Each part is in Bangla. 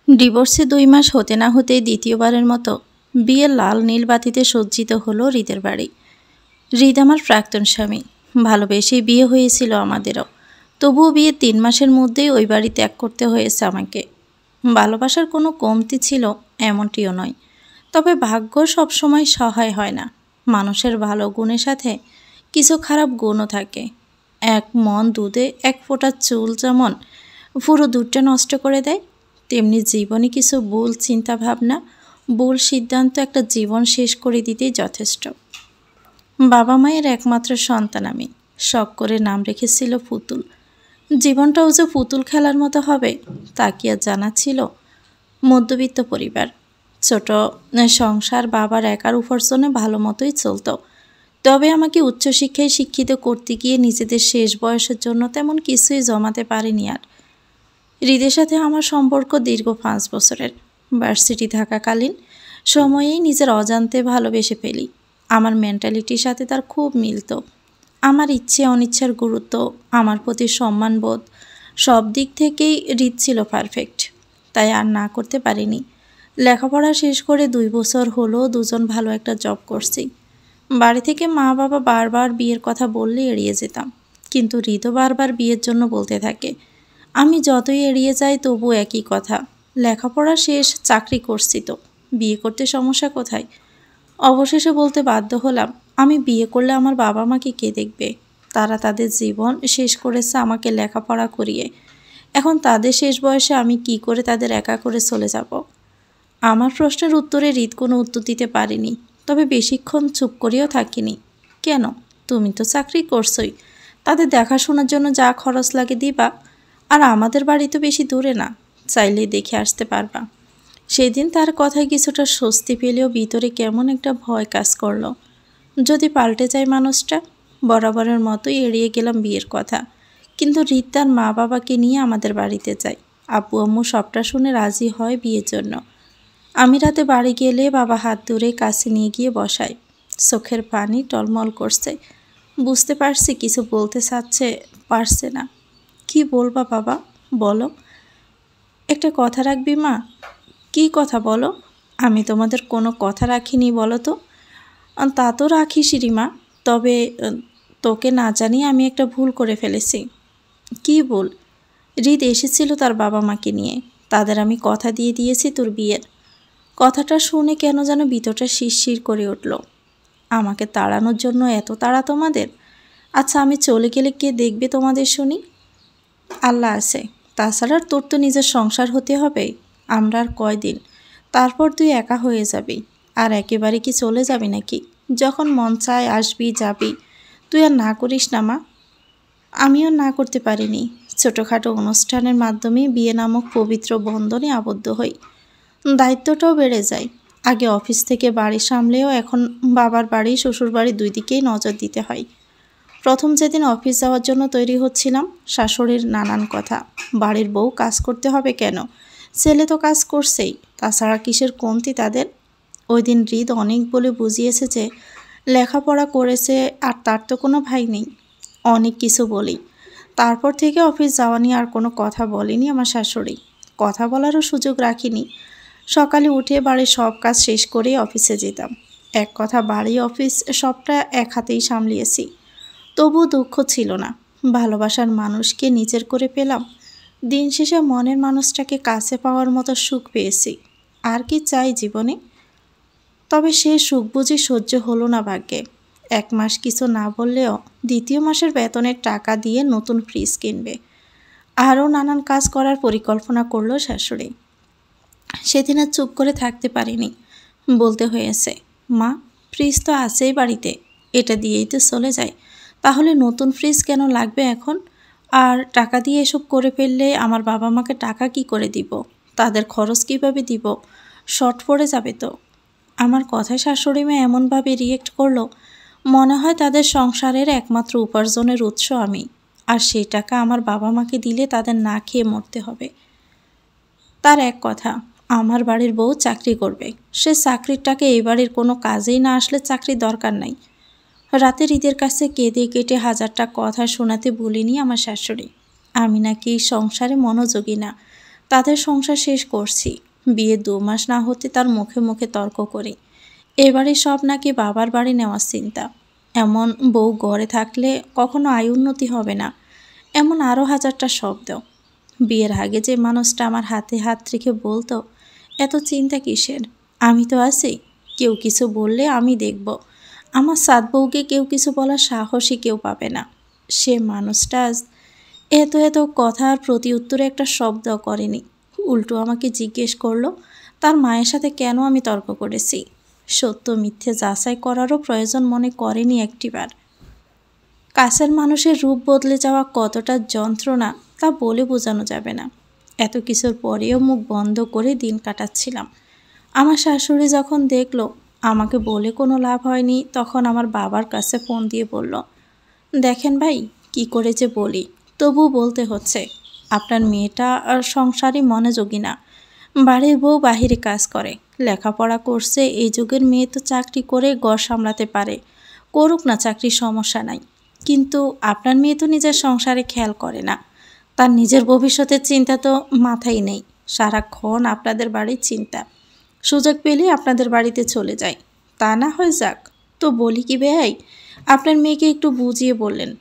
ডিভোর্সে ২ মাস হতে না হতেই দ্বিতীয়বারের মতো বিয়ের লাল নীল বাতিতে সজ্জিত হলো হৃদের বাড়ি। হৃদ আমার প্রাক্তন স্বামী। ভালোবেসেই বিয়ে হয়েছিল আমাদেরও। তবুও বিয়ের ৩ মাসের মধ্যেই ওই বাড়ি ত্যাগ করতে হয়েছে আমাকে। ভালোবাসার কোনো কমতি ছিল এমনটিও নয়। তবে ভাগ্য সবসময় সহায় হয় না। মানুষের ভালো গুণের সাথে কিছু খারাপ গুণও থাকে। এক মন দুধে এক ফোঁটা চুল যেমন পুরো দুধটা নষ্ট করে দেয়, তেমনি জীবনে কিছু ভুল চিন্তাভাবনা, ভুল সিদ্ধান্ত একটা জীবন শেষ করে দিতেই যথেষ্ট। বাবা মায়ের একমাত্র সন্তান আমি। শখ করে নাম রেখেছিল পুতুল। জীবনটাও যে পুতুল খেলার মতো হবে তা কি আর জানা ছিল? মধ্যবিত্ত পরিবার, ছোট সংসার, বাবার একার উপার্জনে ভালো মতোই চলত। তবে আমাকে উচ্চশিক্ষায় শিক্ষিত করতে গিয়ে নিজেদের শেষ বয়সের জন্য তেমন কিছুই জমাতে পারিনি আর। হৃদের সাথে আমার সম্পর্ক দীর্ঘ ৫ বছরের। ভার্সিটি থাকাকালীন সময়েই নিজের অজান্তে ভালোবেসে ফেলি। আমার মেন্টালিটির সাথে তার খুব মিলত। আমার ইচ্ছে অনিচ্ছার গুরুত্ব, আমার প্রতি সম্মানবোধ, সব দিক থেকেই হৃদ ছিল পারফেক্ট। তাই আর না করতে পারিনি। লেখাপড়া শেষ করে ২ বছর হলো দুজন ভালো একটা জব করছি। বাড়ি থেকে মা বাবা বারবার বিয়ের কথা বললে এড়িয়ে যেতাম, কিন্তু হৃদও বারবার বিয়ের জন্য বলতে থাকে। আমি যতই এড়িয়ে যাই তবু একই কথা, লেখাপড়া শেষ, চাকরি করছি তো, বিয়ে করতে সমস্যা কোথায়? অবশেষে বলতে বাধ্য হলাম, আমি বিয়ে করলে আমার বাবা মাকে কে দেখবে? তারা তাদের জীবন শেষ করেছে আমাকে লেখাপড়া করিয়ে। এখন তাদের শেষ বয়সে আমি কি করে তাদের একা করে চলে যাব? আমার প্রশ্নের উত্তরে হৃদ কোনো উত্তর দিতে পারেনি। তবে বেশিক্ষণ চুপ করেও থাকিনি। কেন? তুমি তো চাকরি করছোই, তাদের দেখাশোনার জন্য যা খরচ লাগে দিবা। আর আমাদের বাড়ি তো বেশি দূরে না, চাইলেই দেখে আসতে পারবা। সেদিন তার কথায় কিছুটা স্বস্তি পেলেও ভিতরে কেমন একটা ভয় কাজ করলো। যদি পাল্টে যায় মানুষটা। বরাবরের মতোই এড়িয়ে গেলাম বিয়ের কথা। কিন্তু হৃদ তার মা বাবাকে নিয়ে আমাদের বাড়িতে যায়। আব্বু আম্মু সবটা শুনে রাজি হয় বিয়ের জন্য। আমি রাতে বাড়ি গেলে বাবা হাত ধরে কাছে নিয়ে গিয়ে বসায়। চোখের পানি টলমল করছে। বুঝতে পারছি কিছু বলতে চাচ্ছে, পারছে না। কি বলবা বাবা, বলো। একটা কথা রাখবি মা? কি কথা বলো? আমি তোমাদের কোনো কথা রাখিনি বলো তো? তা তো রাখিসই মা, তবে তোকে না জানিয়ে আমি একটা ভুল করে ফেলেছি। কি ভুল? হৃদ এসেছিল তার বাবা মাকে নিয়ে। তাদের আমি কথা দিয়ে দিয়েছি তোর বিয়ের। কথাটা শুনে কেন যেন ভিতরটা শিরশির করে উঠল। আমাকে তাড়ানোর জন্য এত তাড়া তোমাদের? আচ্ছা, আমি চলে গেলে কে দেখবে তোমাদের শুনি? আল্লাহ আছে। তাছাড়া তোর তো নিজের সংসার হতে হবে। আমরা আর কয়দিন, তারপর তুই একা হয়ে যাবি। আর একেবারে কি চলে যাবি নাকি? যখন মন চায় আসবি যাবি। তুই আর না করিস না মা। আমিও না করতে পারিনি। ছোটোখাটো অনুষ্ঠানের মাধ্যমে বিয়ে নামক পবিত্র বন্ধনে আবদ্ধ হই। দায়িত্বটাও বেড়ে যায়। আগে অফিস থেকে বাড়ি সামলেও এখন বাবার বাড়ি শ্বশুর বাড়ি ২ দিকেই নজর দিতে হয়। প্রথম যেদিন অফিস যাওয়ার জন্য তৈরি হচ্ছিলাম, শাশুড়ির নানান কথা। বাড়ির বউ কাজ করতে হবে কেন? ছেলে তো কাজ করছেই, তাছাড়া কিসের কমতি তাদের? ওই দিন হৃদ অনেক বলে বুঝিয়েছে যে লেখাপড়া করেছে আর তার তো কোনো ভাই নেই। অনেক কিছু বলি। তারপর থেকে অফিস যাওয়া নিয়ে আর কোনো কথা বলেনি আমার শাশুড়ি। কথা বলারও সুযোগ রাখিনি। সকালে উঠে বাড়ির সব কাজ শেষ করেই অফিসে যেতাম। এক কথা বাড়ি অফিস সবটা এক হাতেই সামলিয়েছি। তবু দুঃখ ছিল না। ভালোবাসার মানুষকে নিজের করে পেলাম। দিন শেষে মনের মানুষটাকে কাছে পাওয়ার মতো সুখ পেয়েছি। আর কি চাই জীবনে? তবে সে সুখ বুঝি সহ্য হলো না ভাগ্যে। ১ মাস কিছু না বললেও ২য় মাসের বেতনের টাকা দিয়ে নতুন ফ্রিজ কিনবে। আরও নানান কাজ করার পরিকল্পনা করলো শাশুড়ি। সেদিন আর চুপ করে থাকতে পারিনি। বলতে হয়েছে, মা, ফ্রিজ তো আছেই বাড়িতে, এটা দিয়েই তো চলে যায়। তাহলে নতুন ফ্রিজ কেন লাগবে এখন? আর টাকা দিয়ে এসব করে ফেললে আমার বাবা মাকে টাকা কি করে দিব? তাদের খরচ কিভাবে দিব? শর্ট পড়ে যাবে তো। আমার কথায় শাশুড়ি মেয়ে এমনভাবে রিয়েক্ট করলো, মনে হয় তাদের সংসারের একমাত্র উপার্জনের উৎস আমি। আর সেই টাকা আমার বাবা মাকে দিলে তাদের না খেয়ে মরতে হবে। তার এক কথা, আমার বাড়ির বউ চাকরি করবে। সে চাকরির টাকা এই বাড়ির কোনো কাজেই না আসলে চাকরির দরকার নাই। রাতে হৃদের কাছে কেঁদে কেটে হাজারটা কথা শোনাতে বলিনি আমার শাশুড়ি। আমি নাকি সংসারে মনোযোগী না, তাদের সংসার শেষ করছি। বিয়ে 2 মাস না হতে তার মুখে মুখে তর্ক করি এবারে সব নাকি বাবার বাড়ি নেওয়ার চিন্তা। এমন বউ ঘরে থাকলে কখনো আয় উন্নতি হবে না, এমন আরও হাজারটা শব্দ। বিয়ের আগে যে মানুষটা আমার হাতে হাত রেখে বলতো এত চিন্তা কিসের, আমি তো আছি, কেউ কিছু বললে আমি দেখব, আমার সাত বউকে কেউ কিছু বলার সাহসই কেউ পাবে না, সে মানুষটা আজ এত এত কথার প্রতি উত্তরে একটা শব্দ করেনি। উল্টো আমাকে জিজ্ঞেস করলো তার মায়ের সাথে কেন আমি তর্ক করেছি। সত্য মিথ্যে যাচাই করারও প্রয়োজন মনে করেনি একটিবার। কাছের মানুষের রূপ বদলে যাওয়া কতটা যন্ত্রণা তা বলে বোঝানো যাবে না। এত কিছুর পরেও মুখ বন্ধ করে দিন কাটাচ্ছিলাম। আমার শাশুড়ি যখন দেখলো আমাকে বলে কোনো লাভ হয়নি, তখন আমার বাবার কাছে ফোন দিয়ে বলল, দেখেন ভাই, কি করে যে বলি, তবু বলতে হচ্ছে, আপনার মেয়েটা আর সংসারই মনোযোগী না। বাড়ির বউ বাহিরে কাজ করে, লেখাপড়া করছে, এই যুগের মেয়ে তো চাকরি করে ঘর সামলাতে পারে, করুক না চাকরির সমস্যা নাই। কিন্তু আপনার মেয়ে তো নিজের সংসারে খেয়াল করে না, তার নিজের ভবিষ্যতের চিন্তা তো মাথায় নেই, সারাক্ষণ আপনাদের বাড়ির চিন্তা। সুযোগ পেলে আপনাদের বাড়িতে চলে যায়, তা না হয় যাক। তো বলি কি বেয়াই, আপনার মেয়েকে একটু বুঝিয়ে বললেন,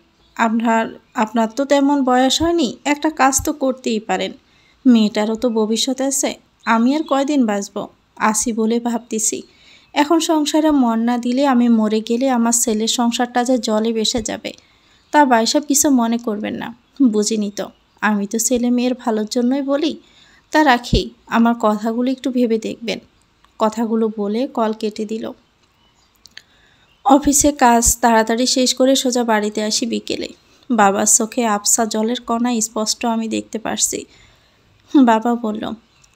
আপনার তো তেমন বয়স হয়নি, একটা কাজ তো করতেই পারেন, মেয়েটারও তো ভবিষ্যৎ আছে। আমি আর কয়দিন বাঁচব, আসি বলে ভাবতেছি। এখন সংসারে মন না দিলে আমি মরে গেলে আমার ছেলের সংসারটা যে জলে ভেসে যাবে। তা বাইসব কিছু মনে করবেন না, বুঝিনি তো, আমি তো ছেলে মেয়ের ভালোর জন্যই বলি। তা রাখি, আমার কথাগুলো একটু ভেবে দেখবেন। কথাগুলো বলে কল কেটে দিল। অফিসে কাজ তাড়াতাড়ি শেষ করে সোজা বাড়িতে আসি বিকেলে। বাবার চোখে আবছা জলের কণা স্পষ্ট আমি দেখতে পারছি। বাবা বলল,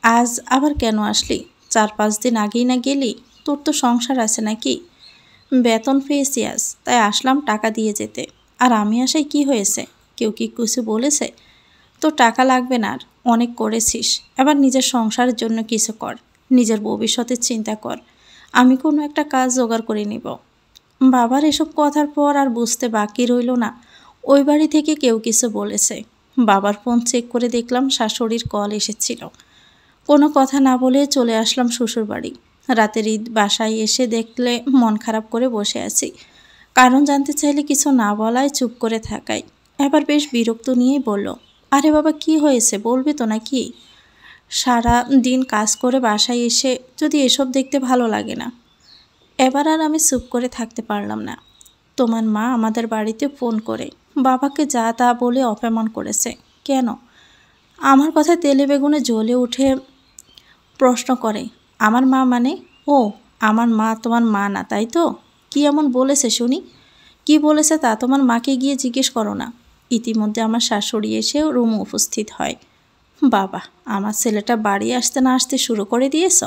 আজ আবার কেন আসলি? 4-5 দিন আগেই না গেলি? তোর তো সংসার আছে নাকি? বেতন পেয়েছি আজ, তাই আসলাম টাকা দিয়ে যেতে। আর আমি আসায় কি হয়েছে? কেউ কি কিছু বলেছে? তোর টাকা লাগবে না, আর অনেক করেছিস, এবার নিজের সংসারের জন্য কিছু কর, নিজের ভবিষ্যতের চিন্তা কর, আমি কোনো একটা কাজ জোগাড় করে নিব। বাবার এসব কথার পর আর বুঝতে বাকি রইল না ওই বাড়ি থেকে কেউ কিছু বলেছে। বাবার ফোন চেক করে দেখলাম শাশুড়ির কল এসেছিল। কোনো কথা না বলে চলে আসলাম শ্বশুর বাড়ি। রাতের বাসায় এসে দেখলে মন খারাপ করে বসে আছি। কারণ জানতে চাইলে কিছু না বলায় চুপ করে থাকায় এবার বেশ বিরক্ত নিয়েই বলল, আরে বাবা, কি হয়েছে বলবে তো নাকি? সারা দিন কাজ করে বাসায় এসে যদি এসব দেখতে ভালো লাগে না। এবার আর আমি চুপ করে থাকতে পারলাম না। তোমার মা আমাদের বাড়িতে ফোন করে বাবাকে যা তা বলে অপমান করেছে। কেন? আমার কথা তেলে বেগুনে জ্বলে উঠে প্রশ্ন করে, আমার মা মানে? ও, আমার মা তোমার মা না, তাই তো? কি এমন বলেছে শুনি? কি বলেছে তা তোমার মাকে গিয়ে জিজ্ঞেস করো না। ইতিমধ্যে আমার শাশুড়ি এসে রুমে উপস্থিত হয়। বাবা, আমার ছেলেটা বাড়ি আসতে না আসতে শুরু করে দিয়েছ?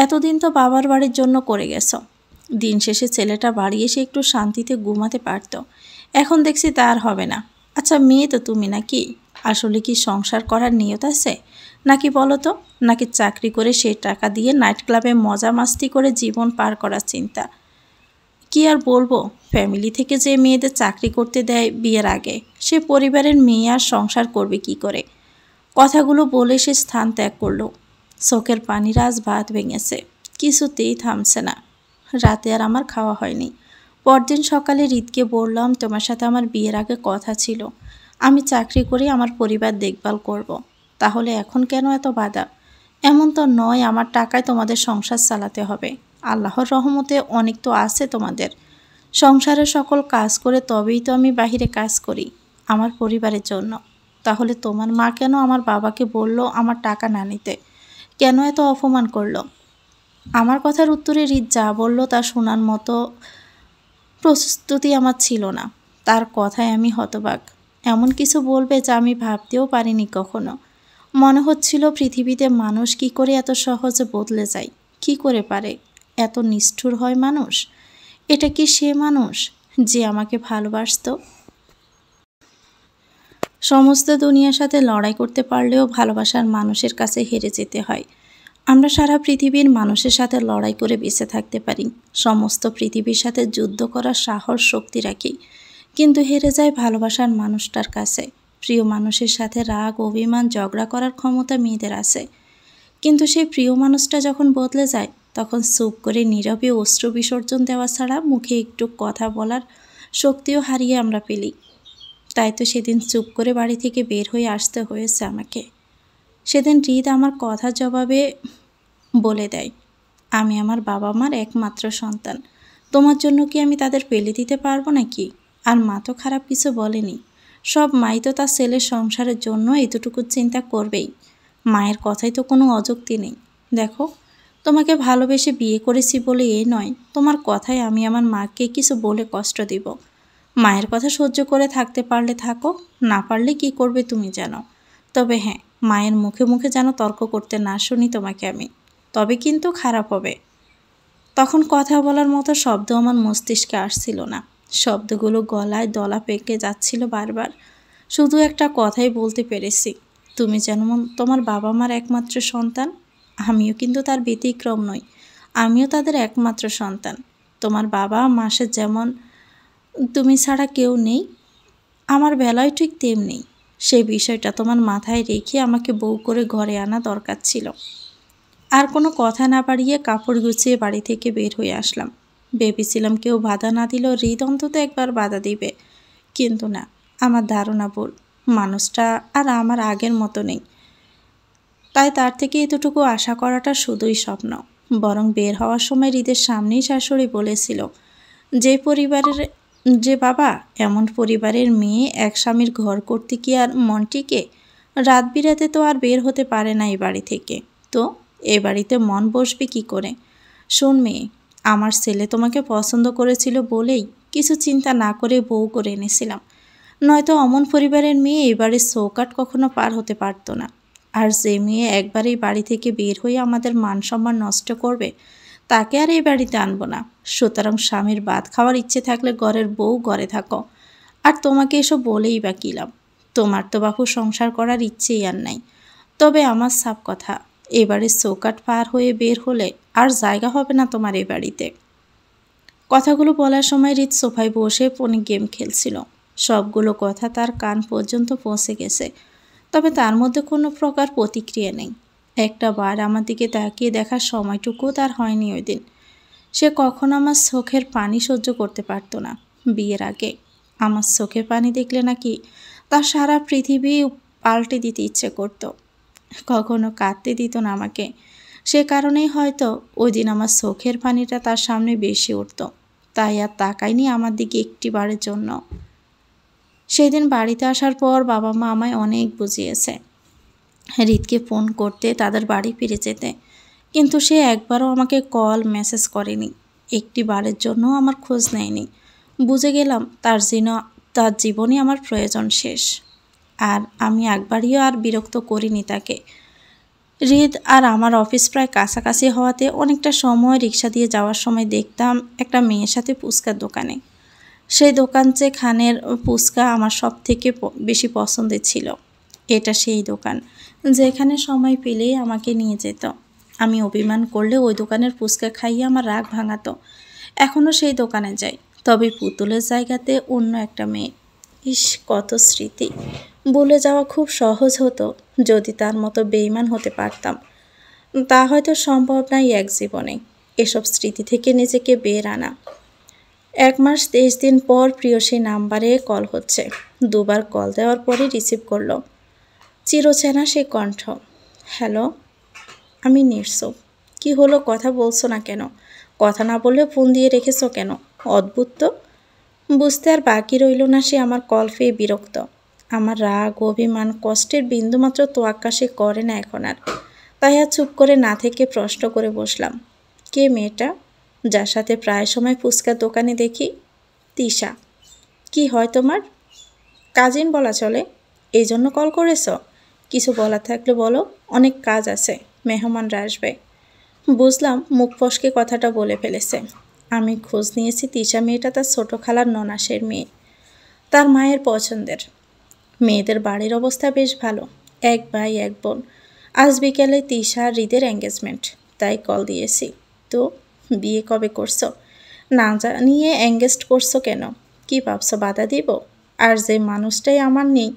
এতদিন তো বাবার বাড়ির জন্য করে গেছ, দিন শেষে ছেলেটা বাড়ি এসে একটু শান্তিতে ঘুমাতে পারত, এখন দেখছি তার হবে না। আচ্ছা, মেয়ে তো তুমি নাকি? আসলে কি সংসার করার নিয়ত আছে নাকি বলো তো? নাকি চাকরি করে সেই টাকা দিয়ে নাইট ক্লাবে মজা মাস্তি করে জীবন পার করার চিন্তা? কি আর বলবো, ফ্যামিলি থেকে যে মেয়েদের চাকরি করতে দেয় বিয়ের আগে, সে পরিবারের মেয়ে আর সংসার করবে কি করে? কথাগুলো বলে সে স্থান ত্যাগ করলো। চোখের পানির আজ ভাত ভেঙেছে, কিছুতেই থামছে না। রাতে আর আমার খাওয়া হয়নি। পরদিন সকালে রিতকে বললাম, তোমার সাথে আমার বিয়ের আগে কথা ছিল, আমি চাকরি করে আমার পরিবার দেখভাল করব। তাহলে এখন কেন এত বাধা? এমন তো নয় আমার টাকায় তোমাদের সংসার চালাতে হবে। আল্লাহর রহমতে অনেক তো আছে তোমাদের। সংসারের সকল কাজ করে তবেই তো আমি বাহিরে কাজ করি আমার পরিবারের জন্য। তাহলে তোমার মা কেন আমার বাবাকে বলল আমার টাকা না নিতে? কেন এত অপমান করলো? আমার কথার উত্তরে রিত যা বলল তা শোনার মতো প্রস্তুতি আমার ছিল না। তার কথায় আমি হতবাক। এমন কিছু বলবে যা আমি ভাবতেও পারিনি কখনো। মনে হচ্ছিল পৃথিবীতে মানুষ কি করে এত সহজে বদলে যায়, কি করে পারে? এত নিষ্ঠুর হয় মানুষ? এটা কি সে মানুষ যে আমাকে ভালোবাসত? সমস্ত দুনিয়ার সাথে লড়াই করতে পারলেও ভালোবাসার মানুষের কাছে হেরে যেতে হয়। আমরা সারা পৃথিবীর মানুষের সাথে লড়াই করে বেঁচে থাকতে পারি, সমস্ত পৃথিবীর সাথে যুদ্ধ করার সাহস শক্তি রাখি, কিন্তু হেরে যায় ভালোবাসার মানুষটার কাছে। প্রিয় মানুষের সাথে রাগ, অভিমান, ঝগড়া করার ক্ষমতা মেয়েদের আছে, কিন্তু সেই প্রিয় মানুষটা যখন বদলে যায় তখন চুপ করে নীরবে অশ্রু বিসর্জন দেওয়া ছাড়া মুখে একটু কথা বলার শক্তিও হারিয়ে আমরা ফেলি। তাই তো সেদিন চুপ করে বাড়ি থেকে বের হয়ে আসতে হয়েছে আমাকে। সেদিন হৃদ আমার কথার জবাবে বলে দেয়, আমি আমার বাবা মার একমাত্র সন্তান, তোমার জন্য কি আমি তাদের ফেলে দিতে পারবো নাকি? আর মা তো খারাপ কিছু বলেনি, সব মাই তো তার ছেলের সংসারের জন্য এতটুকু চিন্তা করবেই। মায়ের কথাই তো কোনো অযুক্তি নেই। দেখো, তোমাকে ভালোবেসে বিয়ে করেছি বলে এই নয় তোমার কথায় আমি আমার মাকে কিছু বলে কষ্ট দিব। মায়ের কথা সহ্য করে থাকতে পারলে থাকো, না পারলে কি করবে তুমি জানো। তবে হ্যাঁ, মায়ের মুখে মুখে যেন তর্ক করতে না শুনি তোমাকে আমি, তবে কিন্তু খারাপ হবে। তখন কথা বলার মতো শব্দ আমার মস্তিষ্কে আসছিল না, শব্দগুলো গলায় দলা পেকে যাচ্ছিল বারবার। শুধু একটা কথাই বলতে পেরেছি, তুমি যেমন তোমার বাবা মার একমাত্র সন্তান, আমিও কিন্তু তার ব্যতিক্রম নই, আমিও তাদের একমাত্র সন্তান। তোমার বাবা মাসে যেমন তুমি ছাড়া কেউ নেই, আমার বেলায় ঠিক তেমনি। সেই বিষয়টা তোমার মাথায় রেখে আমাকে বউ করে ঘরে আনা দরকার ছিল। আর কোনো কথা না বাড়িয়ে কাপড় গুছিয়ে বাড়ি থেকে বের হয়ে আসলাম। ভেবেছিলাম কেউ বাধা না দিলেও হৃদ অন্তত একবার বাধা দিবে, কিন্তু না, আমার ধারণা ভুল। মানুষটা আর আমার আগের মতো নেই। তাই তার থেকে এতটুকু আশা করাটা শুধুই স্বপ্ন। বরং বের হওয়ার সময় হৃদের সামনেই শাশুড়ি বলেছিল, যে বাবা এমন পরিবারের মেয়ে এক স্বামীর ঘর করতে কি আর মন টিকে? রাত বিরাতে তো আর বের হতে পারে না এই বাড়ি থেকে, তো এ বাড়িতে মন বসবে কি করে? শোন মেয়ে, আমার ছেলে তোমাকে পছন্দ করেছিল বলেই কিছু চিন্তা না করে বউ করে এনেছিলাম, নয়তো অমন পরিবারের মেয়ে এবারের চৌকাট কখনো পার হতে পারতো না। আর যে মেয়ে একবারেই বাড়ি থেকে বের হয়ে আমাদের মান সম্মান নষ্ট করবে, তাকে আর এই বাড়িতে আনবো না। সুতরাং স্বামীর ভাত খাওয়ার ইচ্ছে থাকলে ঘরের বউ ঘরে থাকো। আর তোমাকে এসব বলেই বা কী লাভ? তোমার তো বাপু সংসার করার ইচ্ছেই আর নাই। তবে আমার সাফ কথা, এবারে চৌকাট পার হয়ে বের হলে আর জায়গা হবে না তোমার এ বাড়িতে। কথাগুলো বলার সময় হৃদ সোফায় বসে ফোনে গেম খেলছিল। সবগুলো কথা তার কান পর্যন্ত পৌঁছে গেছে, তবে তার মধ্যে কোনো প্রকার প্রতিক্রিয়া নেই। একটা বার আমার দিকে তাকিয়ে দেখার সময়টুকুও তার হয়নি ওই দিন। সে কখনো আমার চোখের পানি সহ্য করতে পারতো না। বিয়ের আগে আমার চোখের পানি দেখলে নাকি তার সারা পৃথিবী পাল্টে দিতে ইচ্ছে করতো। কখনো কাঁদতে দিত না আমাকে। সে কারণেই হয়তো ওই দিন আমার চোখের পানিটা তার সামনে বেশি উঠত। তাই আর তাকায়নি আমার দিকে একটিবারের জন্য। সেদিন বাড়িতে আসার পর বাবা মা আমায় অনেক বুঝিয়েছে হৃদকে ফোন করতে, তাদের বাড়ি ফিরে যেতে, কিন্তু সে একবারও আমাকে কল মেসেজ করেনি, একটি বারের জন্য আমার খোঁজ নেয়নি। বুঝে গেলাম তার জীবনে আমার প্রয়োজন শেষ। আর আমি একবারও আর বিরক্ত করিনি তাকে। হৃদ আর আমার অফিস প্রায় কাছাকাছি হওয়াতে অনেকটা সময় রিক্সা দিয়ে যাওয়ার সময় দেখতাম একটা মেয়ের সাথে ফুচকার দোকানে। সেই দোকান খানের ফুচকা আমার সব থেকে বেশি পছন্দের ছিল। এটা সেই দোকান যেখানে সময় পেলেই আমাকে নিয়ে যেত। আমি অভিমান করলে ওই দোকানের ফুচকা খাইয়ে আমার রাগ ভাঙাতো। এখনও সেই দোকানে যাই, তবে পুতুলের জায়গাতে অন্য একটা মেয়ে। ইস, কত স্মৃতি! বলে যাওয়া খুব সহজ হতো যদি তার মতো বেইমান হতে পারতাম। তা হয়তো সম্ভব নয় এক জীবনে, এসব স্মৃতি থেকে নিজেকে বের আনা। 1 মাস 23 দিন পর প্রিয়সী নাম্বারে কল হচ্ছে। দুবার কল দেওয়ার পরে রিসিভ করলো। চিরচেনা সে কণ্ঠ। হ্যালো, আমি নির্সব। কি হলো, কথা বলছো না কেন? কথা না বললে ফোন দিয়ে রেখেছো কেন? অদ্ভুত তো। বুঝতে আর বাকি রইল না সে আমার কল পেয়ে বিরক্ত। আমার রাগ, অভিমান, কষ্টের বিন্দুমাত্র তোয়াক্কা সে করে না এখন আর। তাই আর চুপ করে না থেকে প্রশ্ন করে বসলাম, কে মেয়েটা যার সাথে প্রায় সময় ফুচকার দোকানে দেখি? তিশা। কি হয় তোমার? কাজিন বলা চলে। এই জন্য কল করেছ? কিছু বলার থাকলে বলো, অনেক কাজ আছে, মেহমানরা আসবে। বুঝলাম মুখ ফসকে কথাটা বলে ফেলেছে। আমি খোঁজ নিয়েছি, তিশা মেয়েটা তার ছোটো খালার ননাসের মেয়ে, তার মায়ের পছন্দের। মেয়েদের বাড়ির অবস্থা বেশ ভালো, 1 ভাই 1 বোন। আজ বিকেলে তিশা আর হৃদের এঙ্গেজমেন্ট, তাই কল দিয়েছি। তো বিয়ে কবে করছো? না জানিয়ে এঙ্গেজড করছো কেন? কি ভাবছো বাধা দিব? আর যে মানুষটাই আমার নেই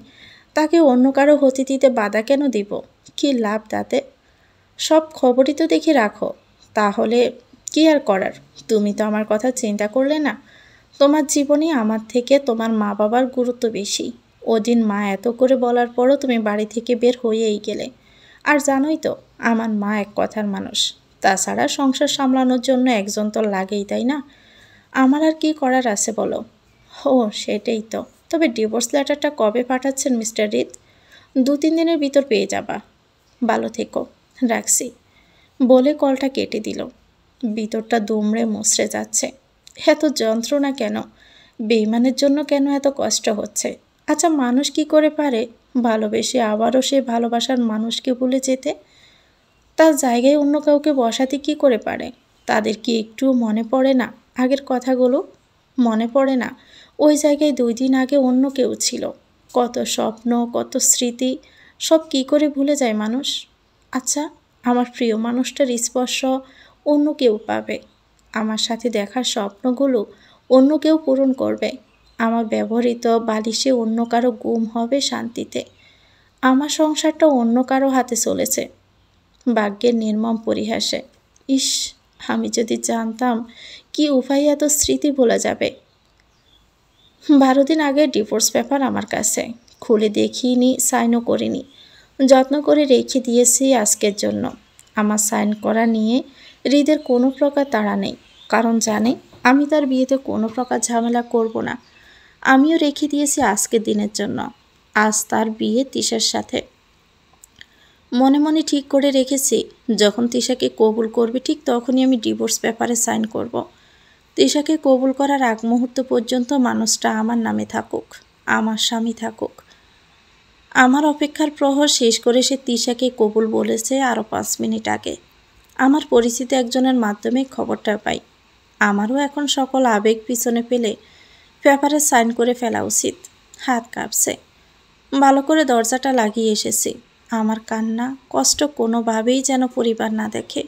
তাকে অন্য কারো হতে দিতে বাধা কেন দিব? কি লাভ তাতে? সব খবরই তো দেখে রাখো। তাহলে কি আর করার? তুমি তো আমার কথা চিন্তা করলে না। তোমার জীবনে আমার থেকে তোমার মা বাবার গুরুত্ব বেশি। ওদিন মা এত করে বলার পরও তুমি বাড়ি থেকে বের হয়েই গেলে। আর জানোই তো, আমার মা এক কথার মানুষ। তাছাড়া সংসার সামলানোর জন্য একজন তো লাগেই, তাই না? আমার আর কি করার আছে বলো? ও সেটাই তো। তবে ডিভোর্স লেটারটা কবে পাঠাচ্ছেন মিস্টার রিদ? 2-3 দিনের ভিতর পেয়ে যাবা। ভালো থেকো, রাখছি। বলে কলটা কেটে দিল। ভিতরটা দুমড়ে মুচড়ে যাচ্ছে। এত যন্ত্রণা কেন? বেইমানের জন্য কেন এত কষ্ট হচ্ছে? আচ্ছা, মানুষ কি করে পারে ভালোবেসে আবারও সে ভালোবাসার মানুষকে ভুলে যেতে? তার জায়গায় অন্য কাউকে বসাতে কি করে পারে? তাদের কি একটুও মনে পড়ে না আগের কথাগুলো? মনে পড়ে না ওই জায়গায় 2 দিন আগে অন্য কেউ ছিল? কত স্বপ্ন, কত স্মৃতি, সব কি করে ভুলে যায় মানুষ? আচ্ছা, আমার প্রিয় মানুষটার স্পর্শ অন্য কেউ পাবে। আমার সাথে দেখার স্বপ্নগুলো অন্য কেউ পূরণ করবে। আমার ব্যবহৃত বালিশে অন্য কারো গুম হবে শান্তিতে। আমার সংসারটা অন্য কারো হাতে চলেছে। ভাগ্যের নির্মম পরিহাসে। ইস, আমি যদি জানতাম কি উপায়ে এত স্মৃতি ভোলা যাবে। 12 দিন আগে ডিভোর্স পেপার আমার কাছে। খুলে দেখিনি, সাইনও করিনি। যত্ন করে রেখে দিয়েছি আজকের জন্য। আমার সাইন করা নিয়ে হৃদের কোনো প্রকার তাড়া নেই। কারণ জানে আমি তার বিয়েতে কোনো প্রকার ঝামেলা করব না। আমিও রেখে দিয়েছি আজকের দিনের জন্য। আজ তার বিয়ে তিশার সাথে। মনে মনে ঠিক করে রেখেছি, যখন তিশাকে কবুল করবে ঠিক তখনই আমি ডিভোর্স পেপারে সাইন করব। তিশাকে কবুল করার আগ মুহূর্ত পর্যন্ত মানুষটা আমার নামে থাকুক, আমার স্বামী থাকুক। আমার অপেক্ষার প্রহর শেষ করে সে তিশাকে কবুল বলেছে আরও 5 মিনিট আগে। আমার পরিচিত একজনের মাধ্যমে খবরটা পাই। আমারও এখন সকল আবেগ পিছনে ফেলে পেপারে সাইন করে ফেলা উচিত। হাত কাঁপছে। ভালো করে দরজাটা লাগিয়ে এসেছি। আমার কান্না, কষ্ট কোনোভাবেই যেন পরিবার না দেখে।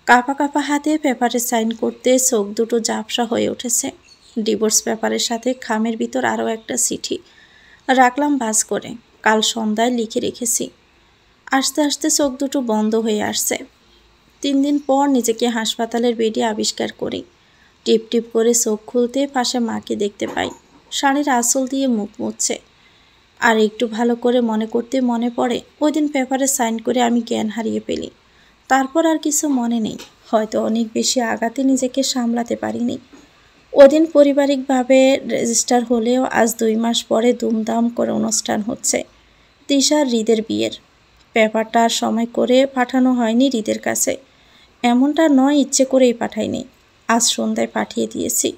কাঁপা কাঁপা হাতে পেপারে সাইন করতে চোখ দুটো ঝাপসা হয়ে উঠেছে। ডিভোর্স পেপারের সাথে খামের ভিতর আরও একটা চিঠি রাখলাম ভাঁজ করে। কাল সন্ধ্যায় লিখে রেখেছি। আস্তে আস্তে চোখ দুটো বন্ধ হয়ে আসছে। 3 দিন পর নিজেকে হাসপাতালের বেডে আবিষ্কার করি। টিপ টিপ করে চোখ খুলতে পাশে মাকে দেখতে পাই। শাড়ির আঁচল দিয়ে মুখ মুছছে। আর একটু ভালো করে মনে করতে মনে পড়ে ওই দিন পেপারে সাইন করে আমি জ্ঞান হারিয়ে ফেলি। তারপর আর কিছু মনে নেই। হয়তো অনেক বেশি আঘাতে নিজেকে সামলাতে পারিনি। ওদিন পারিবারিকভাবে রেজিস্টার হলেও আজ 2 মাস পরে দুমদাম করে অনুষ্ঠান হচ্ছে তিশার হৃদের বিয়ের। পেপারটা আর সময় করে পাঠানো হয়নি হৃদের কাছে। এমনটা নয় ইচ্ছে করেই পাঠাইনি। আজ সন্ধ্যায় পাঠিয়ে দিয়েছি।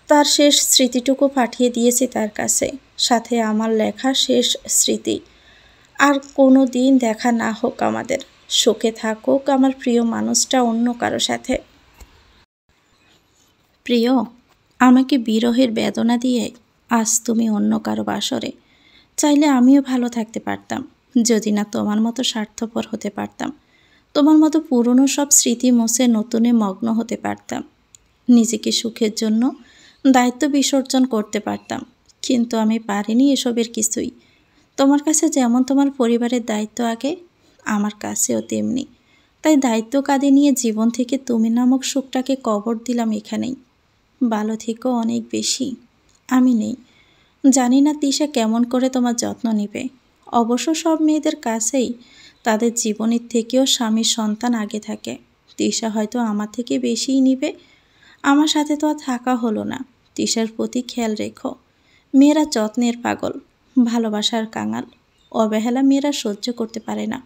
তার শেষ স্মৃতিটুকু পাঠিয়ে দিয়েছি তার কাছে, সাথে আমার লেখা শেষ স্মৃতি। আর কোনো দিন দেখা না হোক আমাদের। সুখে থাকুক আমার প্রিয় মানুষটা অন্য কারো সাথে। প্রিয়, আমাকে বিরহের বেদনা দিয়ে আজ তুমি অন্য কারো বাসরে। চাইলে আমিও ভালো থাকতে পারতাম, যদি না তোমার মতো স্বার্থপর হতে পারতাম। তোমার মতো পুরনো সব স্মৃতি মুছে নতুনে মগ্ন হতে পারতাম। নিজেকে সুখের জন্য দায়িত্ব বিসর্জন করতে পারতাম, কিন্তু আমি পারিনি এসবের কিছুই। তোমার কাছে যেমন তোমার পরিবারের দায়িত্ব আগে, আমার কাছেও তেমনি। তাই দায়িত্ব কাঁধে নিয়ে জীবন থেকে তুমি নামক সুখটাকে কবর দিলাম এখানেই। ভালো থেকো অনেক বেশি। আমি নেই। জানি না তিশা কেমন করে তোমার যত্ন নেবে। অবশ্য সব মেয়েদের কাছেই তাদের জীবনের থেকেও স্বামীর সন্তান আগে থাকে। তিশা হয়তো আমার থেকে বেশিই নিবে। আমার সাথে তো আর থাকা হলো না। তিশার প্রতি খেয়াল রেখো। মেয়েরা যত্নের পাগল, ভালোবাসার কাঙাল। অবহেলা মেয়েরা সহ্য করতে পারে না।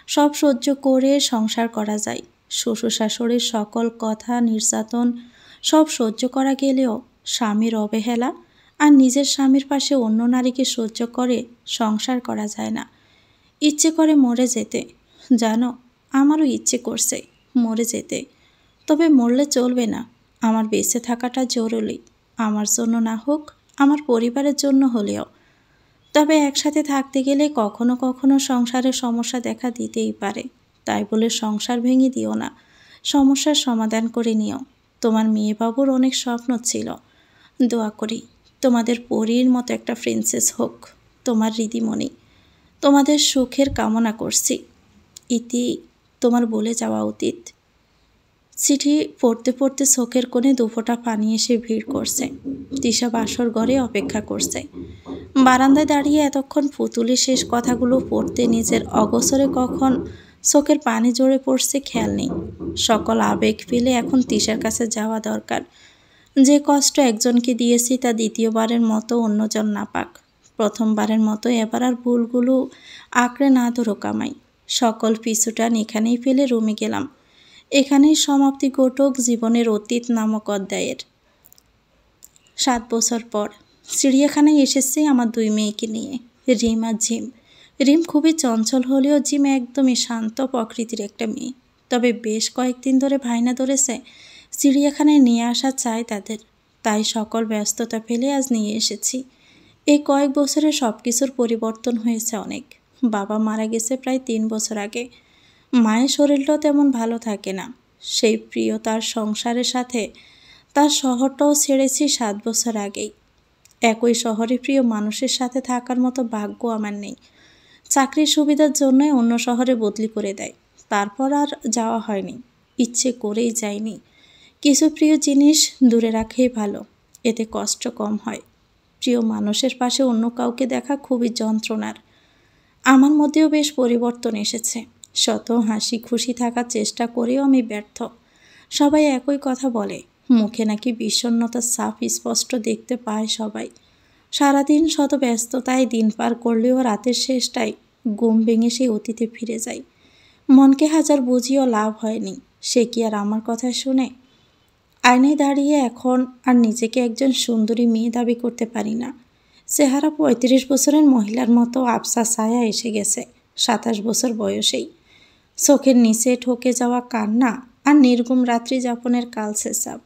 সব সহ্য করে সংসার করা যায়। শ্বশুর শাশুড়ির সকল কথা, নির্যাতন সব সহ্য করা গেলেও স্বামীর অবহেলা আর নিজের স্বামীর পাশে অন্য নারীকে সহ্য করে সংসার করা যায় না। ইচ্ছে করে মরে যেতে। জানো, আমারও ইচ্ছে করছে মরে যেতে। তবে মরলে চলবে না। আমার বেঁচে থাকাটা জরুরি। আমার জন্য না হোক, আমার পরিবারের জন্য হলেও। তবে একসাথে থাকতে গেলে কখনো কখনো সংসারের সমস্যা দেখা দিতেই পারে। তাই বলে সংসার ভেঙে দিও না, সমস্যার সমাধান করে নিও। তোমার মেয়ে বাবুর অনেক স্বপ্ন ছিল। দোয়া করি তোমাদের পরীর মতো একটা প্রিন্সেস হোক। তোমার রিদিমণি। তোমাদের সুখের কামনা করছি। ইতি, তোমার বলে যাওয়া অতীত। চিঠি পড়তে পড়তে চোখের কোণে দুফোঁটা পানি এসে ভিড় করছে। তিশা বাসর ঘরে অপেক্ষা করছে। বারান্দায় দাঁড়িয়ে এতক্ষণ পুতুলের শেষ কথাগুলো পড়তে নিজের অগোচরে কখন চোখের পানি জড়ে পড়ছে খেয়াল নেই। সকল আবেগ ফেলে এখন তিশার কাছে যাওয়া দরকার। যে কষ্ট একজনকে দিয়েছি তা দ্বিতীয়বারের মতো অন্যজন না পাক। প্রথমবারের মতো এবার আর ভুলগুলো আঁকড়ে না ধরো কামাই। সকল পিছুটান এখানেই ফেলে রুমে গেলাম। এখানেই সমাপ্তি ঘটক জীবনের অতীত নামক অধ্যায়ের। 7 বছর পর চিড়িয়াখানায় এসেছি আমার 2 মেয়েকে নিয়ে, রিম আর জিম। রিম খুবই চঞ্চল হলেও জিম একদমই শান্ত প্রকৃতির একটা মেয়ে। তবে বেশ কয়েকদিন ধরে ভাইনা ধরেছে চিড়িয়াখানায় নিয়ে আসা চাই তাদের, তাই সকল ব্যস্ততা ফেলে আজ নিয়ে এসেছি। এই কয়েক বছরে সব কিছুর পরিবর্তন হয়েছে অনেক। বাবা মারা গেছে প্রায় 3 বছর আগে। মায়ের শরীরটাও তেমন ভালো থাকে না। সেই প্রিয় তার সংসারের সাথে তার শহরটাও ছেড়েছি 7 বছর আগেই। একই শহরে প্রিয় মানুষের সাথে থাকার মতো ভাগ্য আমার নেই। চাকরির সুবিধার জন্যই অন্য শহরে বদলি করে দেয়। তারপর আর যাওয়া হয়নি, ইচ্ছে করেই যায়নি। কিছু প্রিয় জিনিস দূরে রাখাই ভালো, এতে কষ্ট কম হয়। প্রিয় মানুষের পাশে অন্য কাউকে দেখা খুবই যন্ত্রণার। আমার মধ্যেও বেশ পরিবর্তন এসেছে। শত হাসি খুশি থাকার চেষ্টা করেও আমি ব্যর্থ। সবাই একই কথা বলে, মুখে নাকি বিষণ্ণতার ছাপ স্পষ্ট দেখতে পায় সবাই। সারাদিন শত ব্যস্ততায় দিন পার করলেও রাতের শেষটায় ঘুম ভেঙে সেই অতীতে ফিরে যায়। মনকে হাজার বুঝিয়েও লাভ হয়নি, সে কি আর আমার কথা শুনে? আয়নায় দাঁড়িয়ে এখন আর নিজেকে একজন সুন্দরী মেয়ে দাবি করতে পারি না। চেহারা 35 বছরের মহিলার মতো আবসা ছায়া এসে গেছে 27 বছর বয়সেই। চোখের নিচে ঠকে যাওয়া কান্না আর নির্গুম রাত্রি যাপনের কালসেসাব।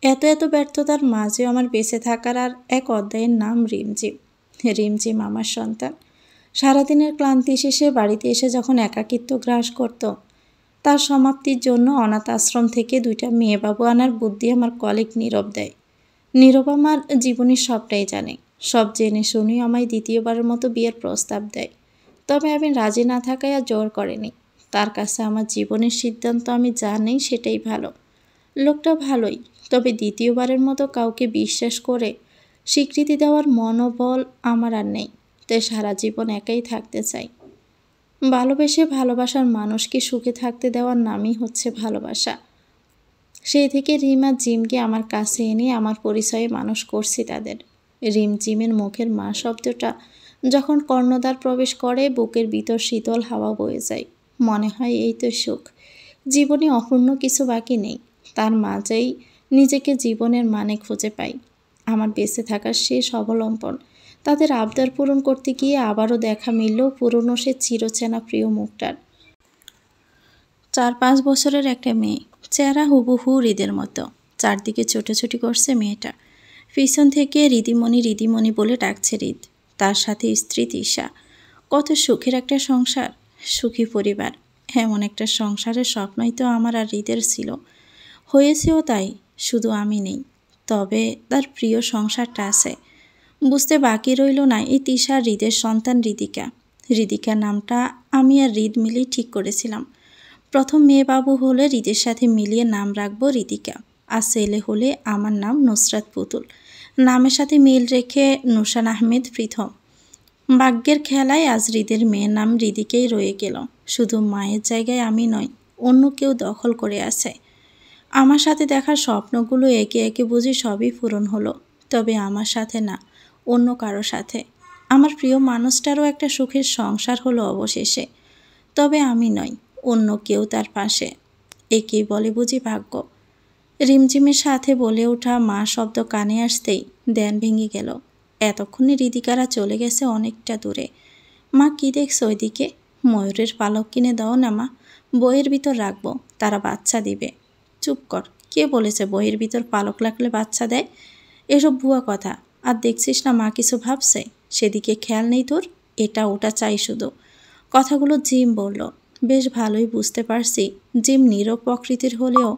এত এত ব্যর্থতার মাঝেও আমার বেঁচে থাকার আর এক অধ্যায়ের নাম রিমঝিম। রিমঝিম আমার সন্তান। সারাদিনের ক্লান্তি শেষে বাড়িতে এসে যখন একাকিত্ব গ্রাস করত, তার সমাপ্তির জন্য অনাথ আশ্রম থেকে 2টা মেয়েবাবু আনার বুদ্ধি আমার কলিগ নীরব দেয়। নীরব আমার জীবনের সবটাই জানে। সব জেনে শুনেই আমায় দ্বিতীয়বারের মতো বিয়ের প্রস্তাব দেয়। তবে আমি রাজি না থাকায় আর জোর করেনি। তার কাছে আমার জীবনের সিদ্ধান্ত আমি যা নেই সেটাই ভালো। লোকটা ভালোই, তবে দ্বিতীয়বারের মতো কাউকে বিশ্বাস করে স্বীকৃতি দেওয়ার মনোবল আমার আর নেই। তাই সারা জীবন একাই থাকতে চাই। ভালোবেসে ভালোবাসার মানুষকে সুখে থাকতে দেওয়ার নামই হচ্ছে ভালোবাসা। সেই থেকে রিম আর জিমকে আমার কাছে এনে আমার পরিচয়ে মানুষ করছি তাদের। রিম জিমের মুখের মা শব্দটা যখন কর্ণদ্বার প্রবেশ করে বুকের ভিতর শীতল হাওয়া বয়ে যায়। মনে হয় এই তো সুখ, জীবনে অপূর্ণ কিছু বাকি নেই। তার মাঝেই নিজেকে জীবনের মানে খুঁজে পাই। আমার বেঁচে থাকার শেষ অবলম্বন। তাদের আবদার পূরণ করতে গিয়ে আবারও দেখা মিলল পুরনো সে চিরচেনা প্রিয় মুখটার। 4-5 বছরের একটা মেয়ে, চেহারা হুবহু হৃদের মতো। চারদিকে ছোটাছুটি করছে মেয়েটা। পিছন থেকে রিদিমণি রিদিমণি বলে ডাকছে হৃদ। তার সাথে স্ত্রী তিশা। কত সুখের একটা সংসার, সুখী পরিবার। এমন একটা সংসারের স্বপ্নই তো আমার আর হৃদের ছিল। হয়েছেও তাই, শুধু আমি নেই। তবে তার প্রিয় সংসারটা আছে। বুঝতে বাকি রইল না এই তিশা হৃদের সন্তান রিদিকা। রিদিকা নামটা আমি আর হৃদ মিলেই ঠিক করেছিলাম। প্রথম মেয়ে বাবু হলে হৃদের সাথে মিলিয়ে নাম রাখবো রিদিকা, আর ছেলে হলে আমার নাম নুসরাত পুতুল। নামের সাথে মিল রেখে নুসান আহমেদ প্রথম। ভাগ্যের খেলায় আজ হৃদের মেয়ের নাম হৃদিকেই রয়ে গেল। শুধু মায়ের জায়গায় আমি নয়, অন্য কেউ দখল করে আছে। আমার সাথে দেখার স্বপ্নগুলো একে একে বুঝি সবই পূরণ হলো, তবে আমার সাথে না, অন্য কারো সাথে। আমার প্রিয় মানুষটারও একটা সুখের সংসার হলো অবশেষে, তবে আমি নয়, অন্য কেউ তার পাশে। একেই বলে বুঝি ভাগ্য। রিমঝিমের সাথে বলে ওঠা মা শব্দ কানে আসতেই ধ্যান ভেঙে গেল। এতক্ষণে রিদিকারা চলে গেছে অনেকটা দূরে। মা কি দেখছো ওইদিকে? ময়ূরের পালক কিনে দাও না মা, বইয়ের ভিতর রাখবো, তারা বাচ্চা দিবে। চুপ কর, কে বলেছে বইয়ের ভিতর পালক রাখলে বাচ্চা দেয়? এসব ভুয়া কথা। আর দেখছিস না মা কিছু ভাবছে, সেদিকে খেয়াল নেই তোর? এটা ওটা চাই শুধু। কথাগুলো জিম বলল। বেশ ভালোই বুঝতে পারছি জিম নীরব প্রকৃতির হলেও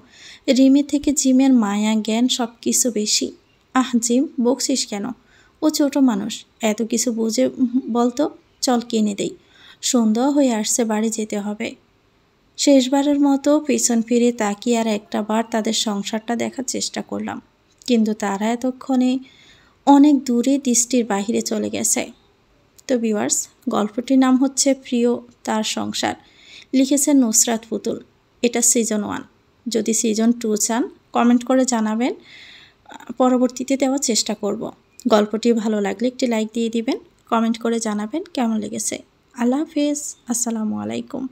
রিমির থেকে জিমের মায়া জ্ঞান সব কিছু বেশি। আহ জিম, বকছিস কেন? ও ছোট মানুষ, এত কিছু বুঝে বলতো, চল কিনে দেই। সন্ধ্যা হয়ে আসছে, বাড়ি যেতে হবে। শেষবারের মতো পেছন ফিরে তাকিয়ে আর একটা বার তাদের সংসারটা দেখার চেষ্টা করলাম, কিন্তু তারা এতক্ষণে অনেক দূরে দৃষ্টির বাহিরে চলে গেছে। তো ভিউয়ার্স, গল্পটির নাম হচ্ছে প্রিয় তার সংসার, লিখেছেন নুসরাত পুতুল। এটা সিজন 1। যদি সিজন 2 চান কমেন্ট করে জানাবেন, পরবর্তীতে দেওয়ার চেষ্টা করব। গল্পটি ভালো লাগলে একটি লাইক দিয়ে দিবেন, কমেন্ট করে জানাবেন কেমন লেগেছে। আল্লাহ হাফেজ, আসসালামু আলাইকুম।